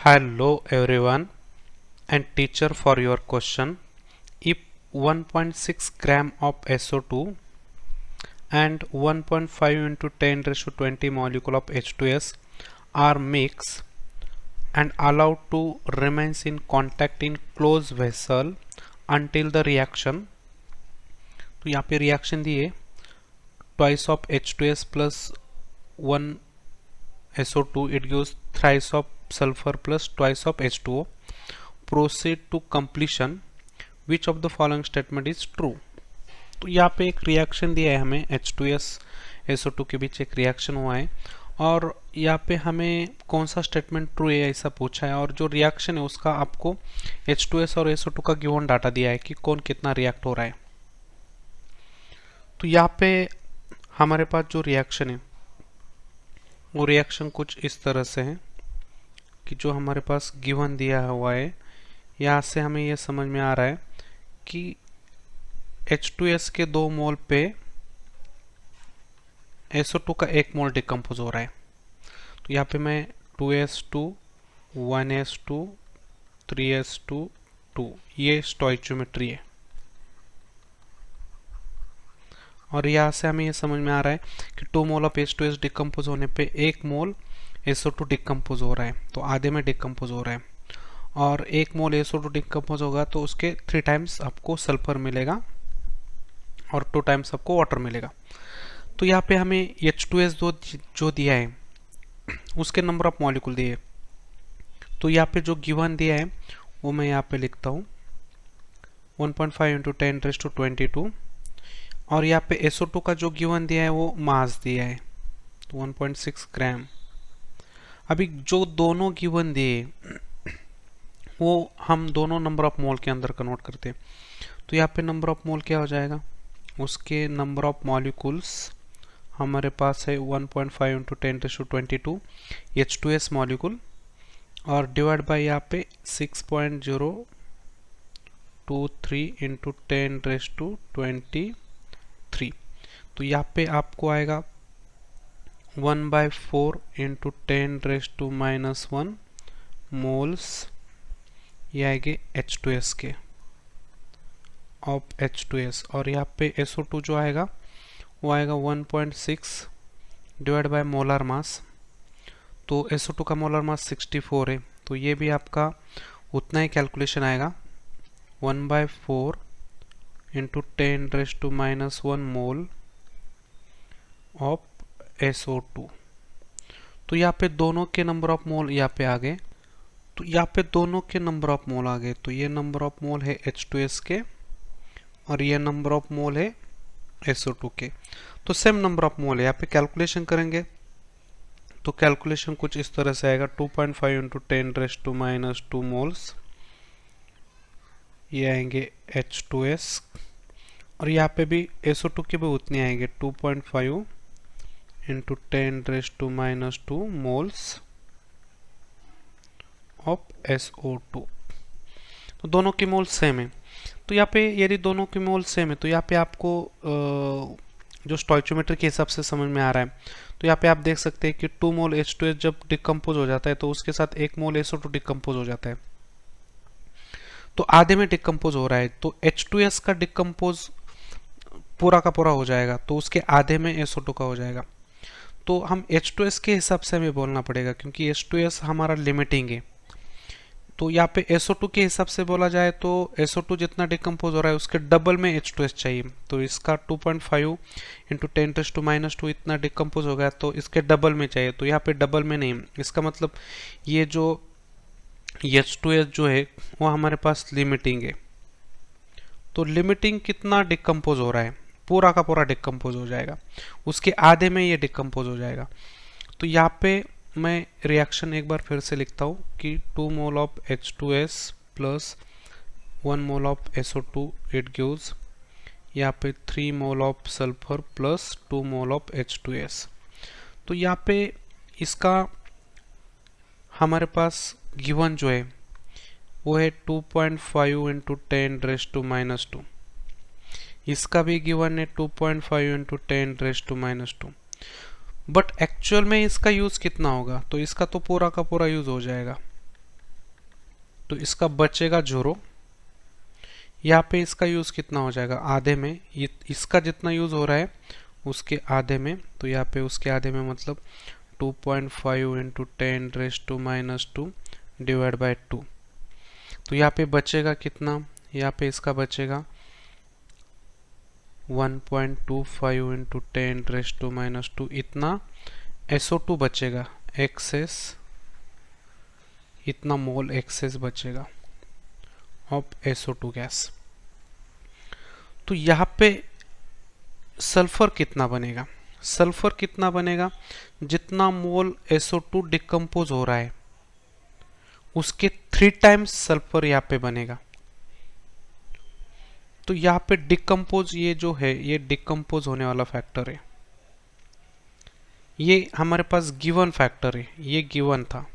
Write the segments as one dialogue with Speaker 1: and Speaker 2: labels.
Speaker 1: Hello everyone and teacher for your question. If 1.6 gram of SO2 and 1.5 into 10 raised to 20 molecule of H2S are mixed and allowed to remain in contact in closed vessel until the reaction, तो यहाँ पे reaction दिए twice of H2S plus 1 SO2 it gives thrice of sulfur plus twice of H2O. Proceed to completion. Which of the following statement is true? तो यहाँ पे एक reaction दिया है हमें H2S SO2 के बीच एक रिएक्शन हुआ है और यहाँ पे हमें कौन सा स्टेटमेंट ट्रू है ऐसा पूछा है और जो रिएक्शन है उसका आपको H2S और SO2 का गिवन डाटा दिया है कि कौन कितना रिएक्ट हो रहा है। तो यहाँ पे हमारे पास जो रिएक्शन है वो रिएक्शन कुछ इस तरह से है कि जो हमारे पास गिवन दिया हुआ है यहाँ से हमें ये समझ में आ रहा है कि H2S के 2 मोल पे SO2 का 1 मोल डिकम्पोज हो रहा है। तो यहाँ पे मैं 2s2 1s2 3s2 2 ये स्टोइचियोमेट्री है और यहाँ से हमें ये समझ में आ रहा है कि 2 मोल ऑफ H2S डिकम्पोज होने पे 1 मोल SO2 डिकम्पोज हो रहा है, तो आधे में डिकम्पोज हो रहा है और 1 मोल SO2 डिकम्पोज होगा तो उसके 3 टाइम्स आपको सल्फर मिलेगा और 2 टाइम्स आपको वाटर मिलेगा। तो यहाँ पे हमें H2S जो दिया है उसके नंबर ऑफ मॉलिक्यूल दिए, तो यहाँ पे जो गिवन दिया है वो मैं यहाँ पे लिखता हूँ 1.5 इंटू 10 रेज़ टू 22 और यहाँ पे SO2 का जो गिवन दिया है वो मास दिया है तो 1.6 ग्राम। अभी जो दोनों गिवन दिए वो हम दोनों नंबर ऑफ मोल के अंदर कन्वर्ट करते हैं, तो यहाँ पे नंबर ऑफ मोल क्या हो जाएगा, उसके नंबर ऑफ मॉलिक्यूल्स हमारे पास है 1.5 into 10 raise to 22 H2S molecule और डिवाइड बाय यहाँ पे 6.023 इंटू 10 रेज़ टू 23। तो यहाँ पे आपको आएगा 1/4 इंटू 10 रेज़ टू -1 मोल्स ये आएंगे H2S के ऑफ H2S और यहाँ पे SO2 जो आएगा वो आएगा 1.6 डिवाइड बाय मोलर मास, तो SO2 का मोलर मास 64 है तो ये भी आपका उतना ही कैलकुलेशन आएगा 1/4 into 10 raise to -1 mole of SO2। तो यहाँ पे दोनों के नंबर ऑफ मोल यहाँ पे आ गए, तो यहाँ पे दोनों के नंबर ऑफ मोल आ गए, तो ये नंबर ऑफ मोल है H2S के और ये नंबर ऑफ मोल है SO2 के, तो सेम नंबर ऑफ मोल है। यहाँ पे कैलकुलेशन करेंगे तो कैलकुलेशन कुछ इस तरह से आएगा 2.5 इंटू 10 रेज़ टू -2 मोल्स ये आएंगे H2S और यहाँ पे भी SO2 के भी उतने आएंगे 2.5 into 10 raise to -2 moles of SO2। तो दोनों की मोल सेम है, तो यहाँ पे यदि दोनों की मोल सेम है तो यहाँ पे आपको जो स्टोइचियोमेट्री के हिसाब से समझ में आ रहा है, तो यहाँ पे आप देख सकते हैं कि 2 मोल H2S जब डिकम्पोज हो जाता है तो उसके साथ 1 मोल SO2 डिकम्पोज हो जाता है, तो आधे में डिकम्पोज हो रहा है, तो H2S का डिकम्पोज पूरा का पूरा हो जाएगा तो उसके आधे में SO2 का हो जाएगा। तो हम H2S के हिसाब से हमें बोलना पड़ेगा क्योंकि H2S हमारा लिमिटिंग है, तो यहाँ पे SO2 के हिसाब से बोला जाए तो SO2 जितना डिकम्पोज हो रहा है उसके डबल में H2S चाहिए, तो इसका 2.5 इंटू 10 रेज़ टू -2 इतना डिकम्पोज हो गया तो इसके डबल में चाहिए, तो यहाँ पे डबल में नहीं, इसका मतलब ये जो H2S जो है वो हमारे पास लिमिटिंग है, तो लिमिटिंग कितना डिकम्पोज हो रहा है पूरा का पूरा डिकम्पोज हो जाएगा, उसके आधे में ये डिकम्पोज हो जाएगा। तो यहाँ पे मैं रिएक्शन एक बार फिर से लिखता हूँ कि 2 mole of H2S plus 1 mole of SO2 it gives यहाँ पे 3 mole of sulphur plus 2 mole of H2S। तो यहाँ पे इसका हमारे पास गिवन जो है वो है 2.5 इंटू 10 रेज़ टू -2, इसका भी गिवन है 2.5 into 10 raise to -2, but actual में इसका यूज़ कितना होगा, तो इसका तो पूरा का पूरा यूज़ हो जाएगा तो इसका बचेगा 0। यहाँ पे इसका यूज़ कितना हो जाएगा, आधे में। ये इसका जितना यूज़ हो रहा है उसके आधे में, तो यहाँ पे उसके आधे में मतलब 2.5 इंटू 10⁻⁻² डिवाइड बाई 2। तो यहाँ पे बचेगा कितना, यहाँ पे इसका बचेगा 1.25 इंटू 10⁻⁻²। इतना SO2 बचेगा, एक्सेस, इतना मोल एक्सेस बचेगा ऑफ SO2 गैस। तो यहाँ पे सल्फर कितना बनेगा, सल्फर कितना बनेगा, जितना मोल SO2 डिकम्पोज हो रहा है उसके 3 टाइम्स सल्फर यहाँ पे बनेगा। तो यहाँ पे डिकम्पोज, ये जो है ये डिकम्पोज होने वाला फैक्टर है, ये हमारे पास गिवन फैक्टर है, ये गिवन था।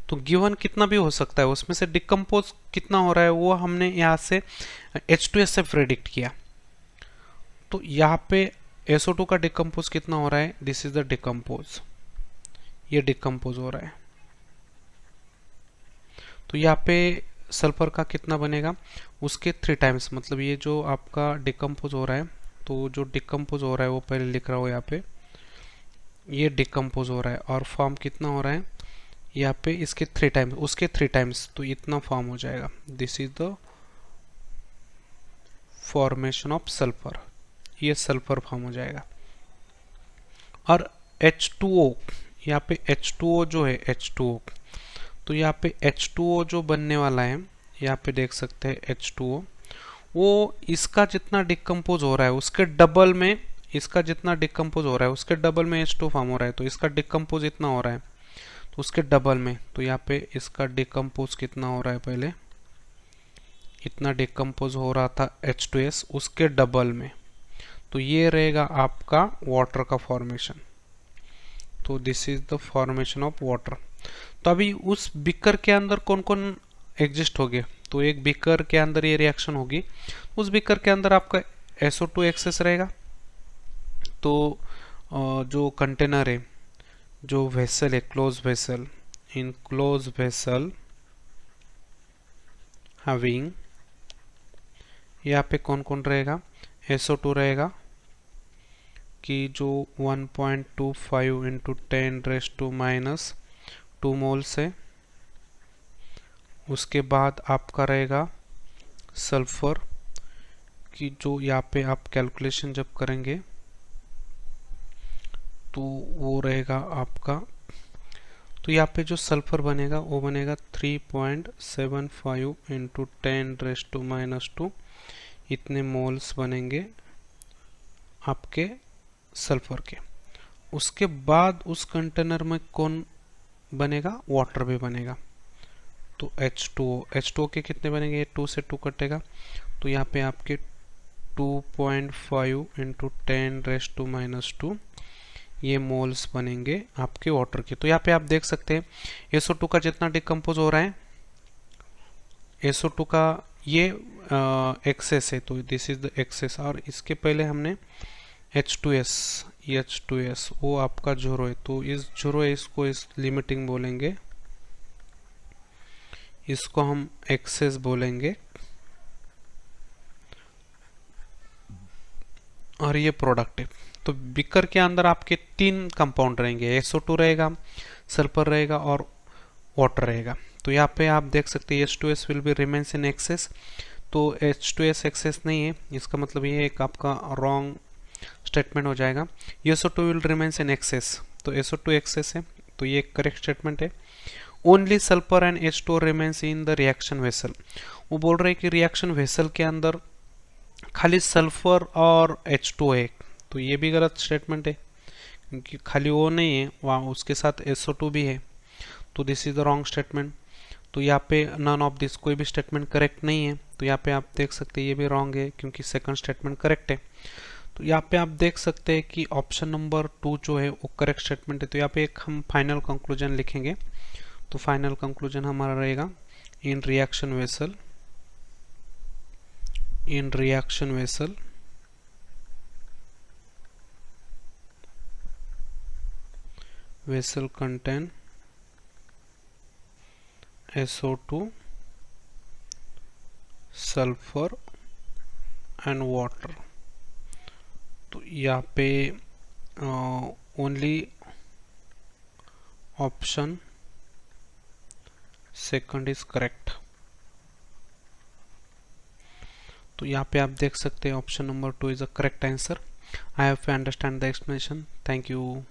Speaker 1: तो गिवन कितना भी हो सकता है, उसमें से डिकम्पोज कितना हो रहा है वो हमने यहाँ से H2S से प्रेडिक्ट किया। तो यहाँ पे SO2 का डिकम्पोज कितना हो रहा है, दिस इज द डिकम्पोज, ये डिकम्पोज हो रहा है। तो यहाँ पे सल्फर का कितना बनेगा, उसके 3 टाइम्स, मतलब ये जो आपका डिकम्पोज हो रहा है, तो जो डिकम्पोज हो रहा है वो पहले लिख रहा हो यहाँ पे, ये डिकम्पोज हो रहा है और फॉर्म कितना हो रहा है यहाँ पे इसके 3 टाइम्स, उसके 3 टाइम्स, तो इतना फॉर्म हो जाएगा। This is the formation of sulphur, ये सल्फर फॉर्म हो जाएगा। और H2O, यहाँ पे H2O जो है H2O, तो यहाँ पे H2O जो बनने वाला है, यहाँ पे देख सकते हैं H2O, वो इसका जितना डिकम्पोज हो रहा है उसके डबल में, इसका जितना डिकम्पोज हो रहा है उसके डबल में H2 फॉर्म हो रहा है। तो इसका डिकम्पोज इतना हो रहा है तो उसके डबल में, तो यहाँ पे इसका डिकम्पोज कितना हो रहा है, पहले इतना डिकम्पोज हो रहा था H2S, उसके डबल में, तो ये रहेगा आपका वाटर का फॉर्मेशन। तो this is the formation of water. तो अभी उस बीकर के अंदर कौन कौन एग्जिस्ट हो गए, तो एक बीकर के अंदर ये रिएक्शन होगी, उस बीकर के अंदर आपका SO2 एक्सेस रहेगा। तो जो कंटेनर है, जो वेसल है, close vessel, in close vessel having, यहाँ पे कौन कौन रहेगा, SO2 रहेगा कि जो 1.25 इंटू 10⁻⁻² मोल्स है। उसके बाद आपका रहेगा सल्फर कि जो यहाँ पे आप कैलकुलेशन जब करेंगे तो वो रहेगा आपका, तो यहाँ पे जो सल्फर बनेगा वो बनेगा 3.75 इंटू 10⁻⁻², इतने मोल्स बनेंगे आपके सल्फर के। उसके बाद उस कंटेनर में कौन बनेगा, वाटर भी बनेगा। तो H2O के कितने बनेंगे, 2 से 2 कटेगा, तो यहाँ पे आपके 2.5 इंटू 10⁻⁻² ये मोल्स बनेंगे आपके वाटर के। तो यहाँ पे आप देख सकते हैं SO2 का जितना डिकम्पोज हो रहा है, SO2 का ये एक्सेस है, तो दिस इज द एक्सेस। और इसके पहले हमने H2S वो आपका जोरो है, तो इस जोरो है, इसको इस लिमिटिंग बोलेंगे, इसको हम एक्सेस बोलेंगे, और ये प्रोडक्ट है। तो बीकर के अंदर आपके 3 कंपाउंड रहेंगे, SO2 रहेगा, सल्फर रहेगा और वाटर रहेगा। तो यहाँ पे आप देख सकते हैं H2S will be remains in excess, तो H2S एक्सेस नहीं है, इसका मतलब ये एक आपका रॉन्ग स्टेटमेंट हो जाएगा। SO2 will remains in excess, तो SO2 एक्सेस है, तो ये करेक्ट स्टेटमेंट है। Only sulphur and H2O remains in the reaction vessel, वो बोल रहे हैं कि रिएक्शन वेसल के अंदर खाली सल्फर और H2O है, तो ये भी गलत स्टेटमेंट है क्योंकि खाली वो नहीं है, वहाँ उसके साथ SO2 भी है, तो this is the wrong statement. तो यहाँ पे नन ऑफ दिस, कोई भी स्टेटमेंट करेक्ट नहीं है, तो यहाँ पे आप देख सकते हैं ये भी रॉन्ग है क्योंकि सेकंड स्टेटमेंट करेक्ट है। तो यहाँ पे आप देख सकते हैं कि ऑप्शन नंबर 2 जो है वो करेक्ट स्टेटमेंट है। तो यहाँ पे एक हम फाइनल कंक्लूजन लिखेंगे, तो फाइनल कंक्लूजन हमारा रहेगा in reaction vessel vessel contain SO2, sulphur and water. तो यहाँ पे only option second is correct. तो यहाँ पे आप देख सकते हैं option number 2 is a correct answer. I have to understand the explanation. Thank you.